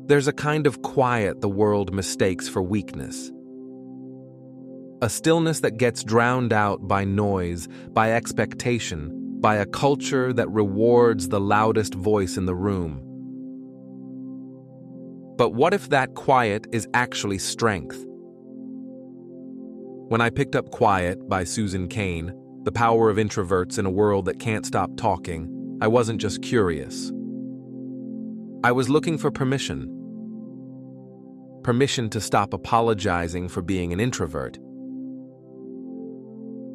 There's a kind of quiet the world mistakes for weakness. A stillness that gets drowned out by noise, by expectation, by a culture that rewards the loudest voice in the room. But what if that quiet is actually strength? When I picked up Quiet by Susan Cain, The Power of Introverts in a World That Can't Stop Talking, I wasn't just curious. I was looking for permission. Permission to stop apologizing for being an introvert.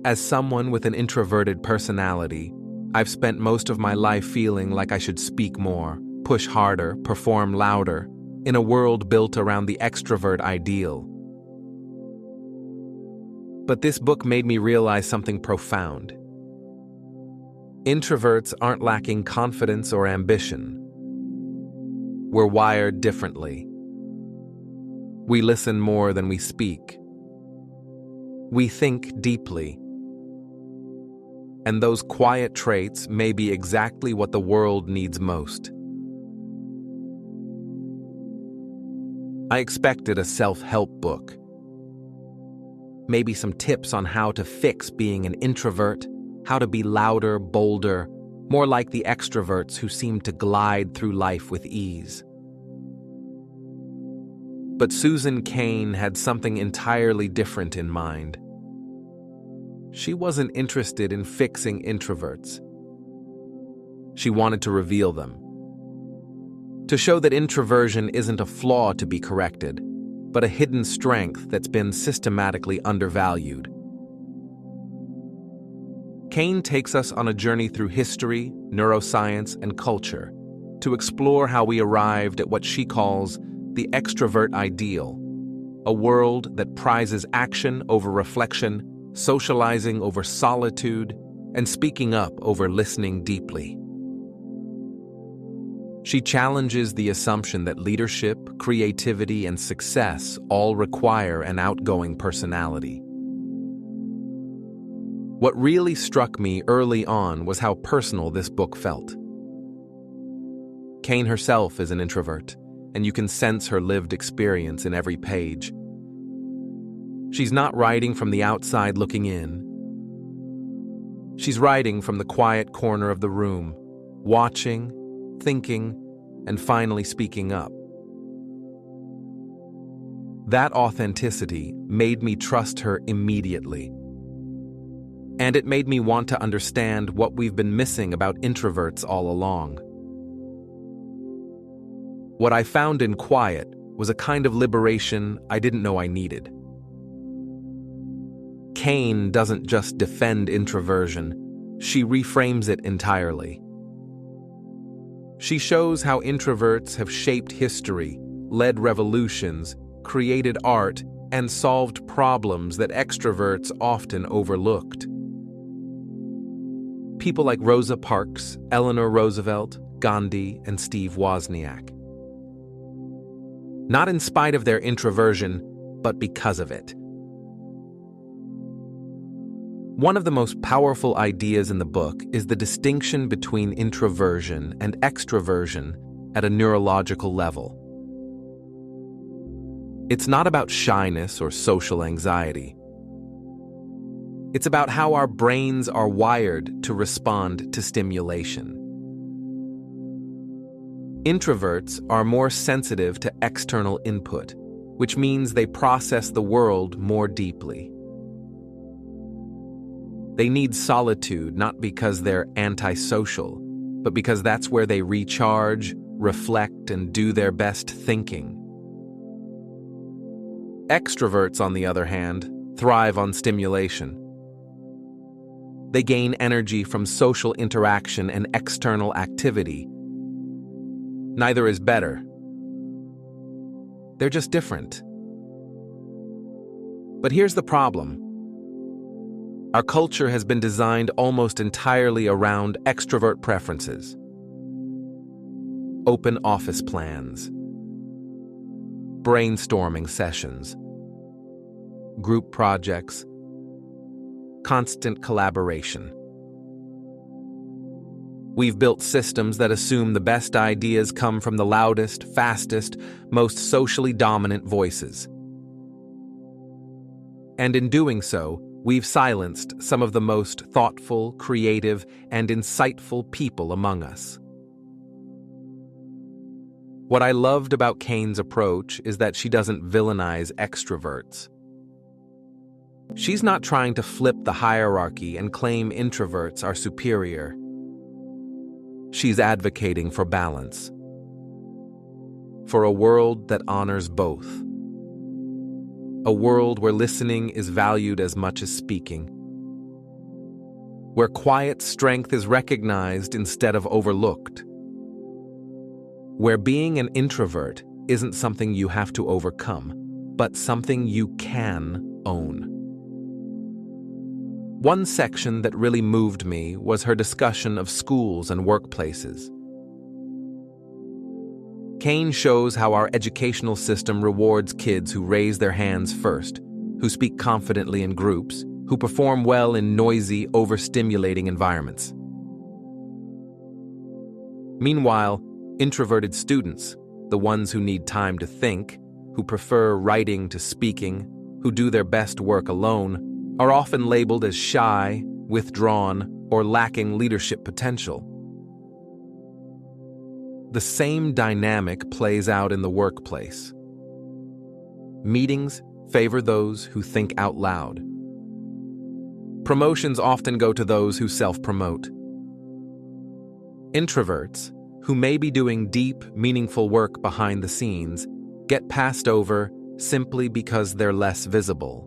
As someone with an introverted personality, I've spent most of my life feeling like I should speak more, push harder, perform louder, in a world built around the extrovert ideal. But this book made me realize something profound. Introverts aren't lacking confidence or ambition. We're wired differently. We listen more than we speak. We think deeply. And those quiet traits may be exactly what the world needs most. I expected a self-help book. Maybe some tips on how to fix being an introvert, how to be louder, bolder, more like the extroverts who seem to glide through life with ease. But Susan Cain had something entirely different in mind. She wasn't interested in fixing introverts. She wanted to reveal them. To show that introversion isn't a flaw to be corrected, but a hidden strength that's been systematically undervalued. Cain takes us on a journey through history, neuroscience, and culture to explore how we arrived at what she calls the extrovert ideal, a world that prizes action over reflection, socializing over solitude, and speaking up over listening deeply. She challenges the assumption that leadership, creativity, and success all require an outgoing personality. What really struck me early on was how personal this book felt. Cain herself is an introvert, and you can sense her lived experience in every page. She's not writing from the outside looking in. She's writing from the quiet corner of the room, watching, thinking, and finally speaking up. That authenticity made me trust her immediately. And it made me want to understand what we've been missing about introverts all along. What I found in Quiet was a kind of liberation I didn't know I needed. Cain doesn't just defend introversion, she reframes it entirely. She shows how introverts have shaped history, led revolutions, created art, and solved problems that extroverts often overlooked. People like Rosa Parks, Eleanor Roosevelt, Gandhi, and Steve Wozniak. Not in spite of their introversion, but because of it. One of the most powerful ideas in the book is the distinction between introversion and extroversion at a neurological level. It's not about shyness or social anxiety. It's about how our brains are wired to respond to stimulation. Introverts are more sensitive to external input, which means they process the world more deeply. They need solitude not because they're antisocial, but because that's where they recharge, reflect, and do their best thinking. Extroverts, on the other hand, thrive on stimulation. They gain energy from social interaction and external activity. Neither is better. They're just different. But here's the problem. Our culture has been designed almost entirely around extrovert preferences. Open office plans, brainstorming sessions, group projects, constant collaboration. We've built systems that assume the best ideas come from the loudest, fastest, most socially dominant voices. And in doing so, we've silenced some of the most thoughtful, creative, and insightful people among us. What I loved about Cain's approach is that she doesn't villainize extroverts. She's not trying to flip the hierarchy and claim introverts are superior. She's advocating for balance, for a world that honors both. A world where listening is valued as much as speaking, where quiet strength is recognized instead of overlooked, where being an introvert isn't something you have to overcome, but something you can own. One section that really moved me was her discussion of schools and workplaces. Cain shows how our educational system rewards kids who raise their hands first, who speak confidently in groups, who perform well in noisy, overstimulating environments. Meanwhile, introverted students, the ones who need time to think, who prefer writing to speaking, who do their best work alone, are often labeled as shy, withdrawn, or lacking leadership potential. The same dynamic plays out in the workplace. Meetings favor those who think out loud. Promotions often go to those who self-promote. Introverts, who may be doing deep, meaningful work behind the scenes, get passed over simply because they're less visible.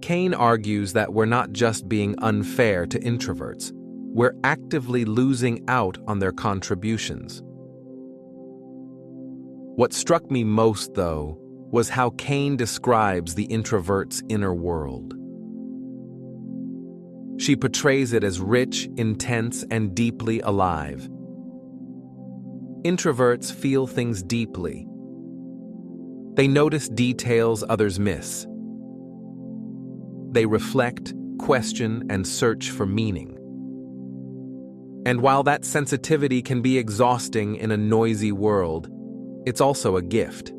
Cain argues that we're not just being unfair to introverts, we're actively losing out on their contributions. What struck me most, though, was how Cain describes the introvert's inner world. She portrays it as rich, intense, and deeply alive. Introverts feel things deeply. They notice details others miss. They reflect, question, and search for meaning. And while that sensitivity can be exhausting in a noisy world, it's also a gift.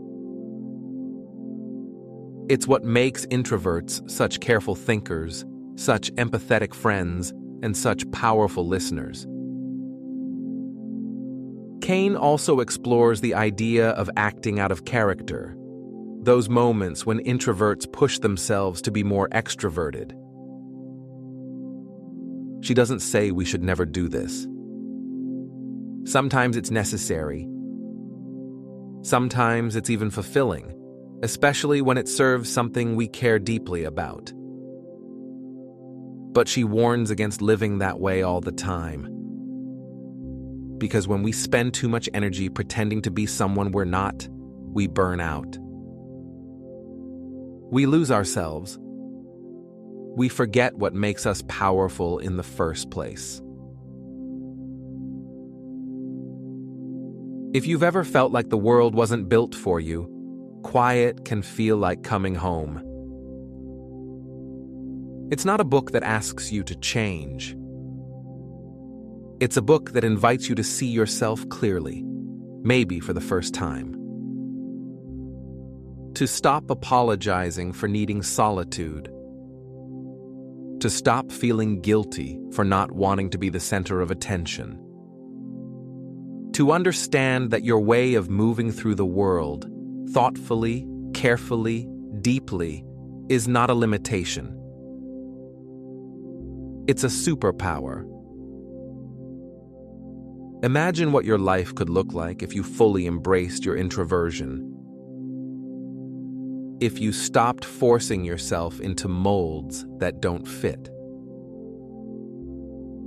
It's what makes introverts such careful thinkers, such empathetic friends, and such powerful listeners. Cain also explores the idea of acting out of character, those moments when introverts push themselves to be more extroverted. She doesn't say we should never do this. Sometimes it's necessary. Sometimes it's even fulfilling, especially when it serves something we care deeply about. But she warns against living that way all the time. Because when we spend too much energy pretending to be someone we're not, we burn out. We lose ourselves. We forget what makes us powerful in the first place. If you've ever felt like the world wasn't built for you, quiet can feel like coming home. It's not a book that asks you to change. It's a book that invites you to see yourself clearly, maybe for the first time. To stop apologizing for needing solitude. To stop feeling guilty for not wanting to be the center of attention. To understand that your way of moving through the world, thoughtfully, carefully, deeply, is not a limitation. It's a superpower. Imagine what your life could look like if you fully embraced your introversion. If you stopped forcing yourself into molds that don't fit.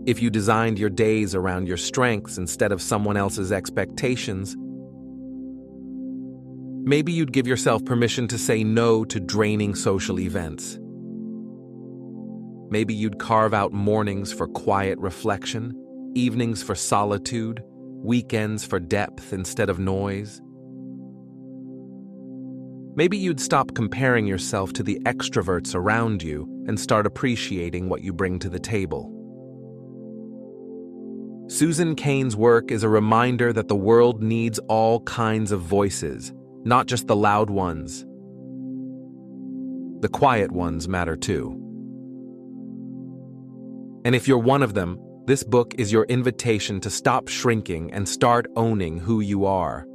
If you designed your days around your strengths instead of someone else's expectations. Maybe you'd give yourself permission to say no to draining social events. Maybe you'd carve out mornings for quiet reflection, evenings for solitude, weekends for depth instead of noise. Maybe you'd stop comparing yourself to the extroverts around you and start appreciating what you bring to the table. Susan Cain's work is a reminder that the world needs all kinds of voices, not just the loud ones. The quiet ones matter too. And if you're one of them, this book is your invitation to stop shrinking and start owning who you are.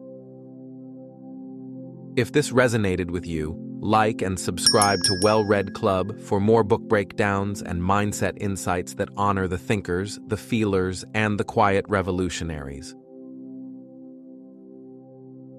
If this resonated with you, like and subscribe to Well-Read Club for more book breakdowns and mindset insights that honor the thinkers, the feelers, and the quiet revolutionaries.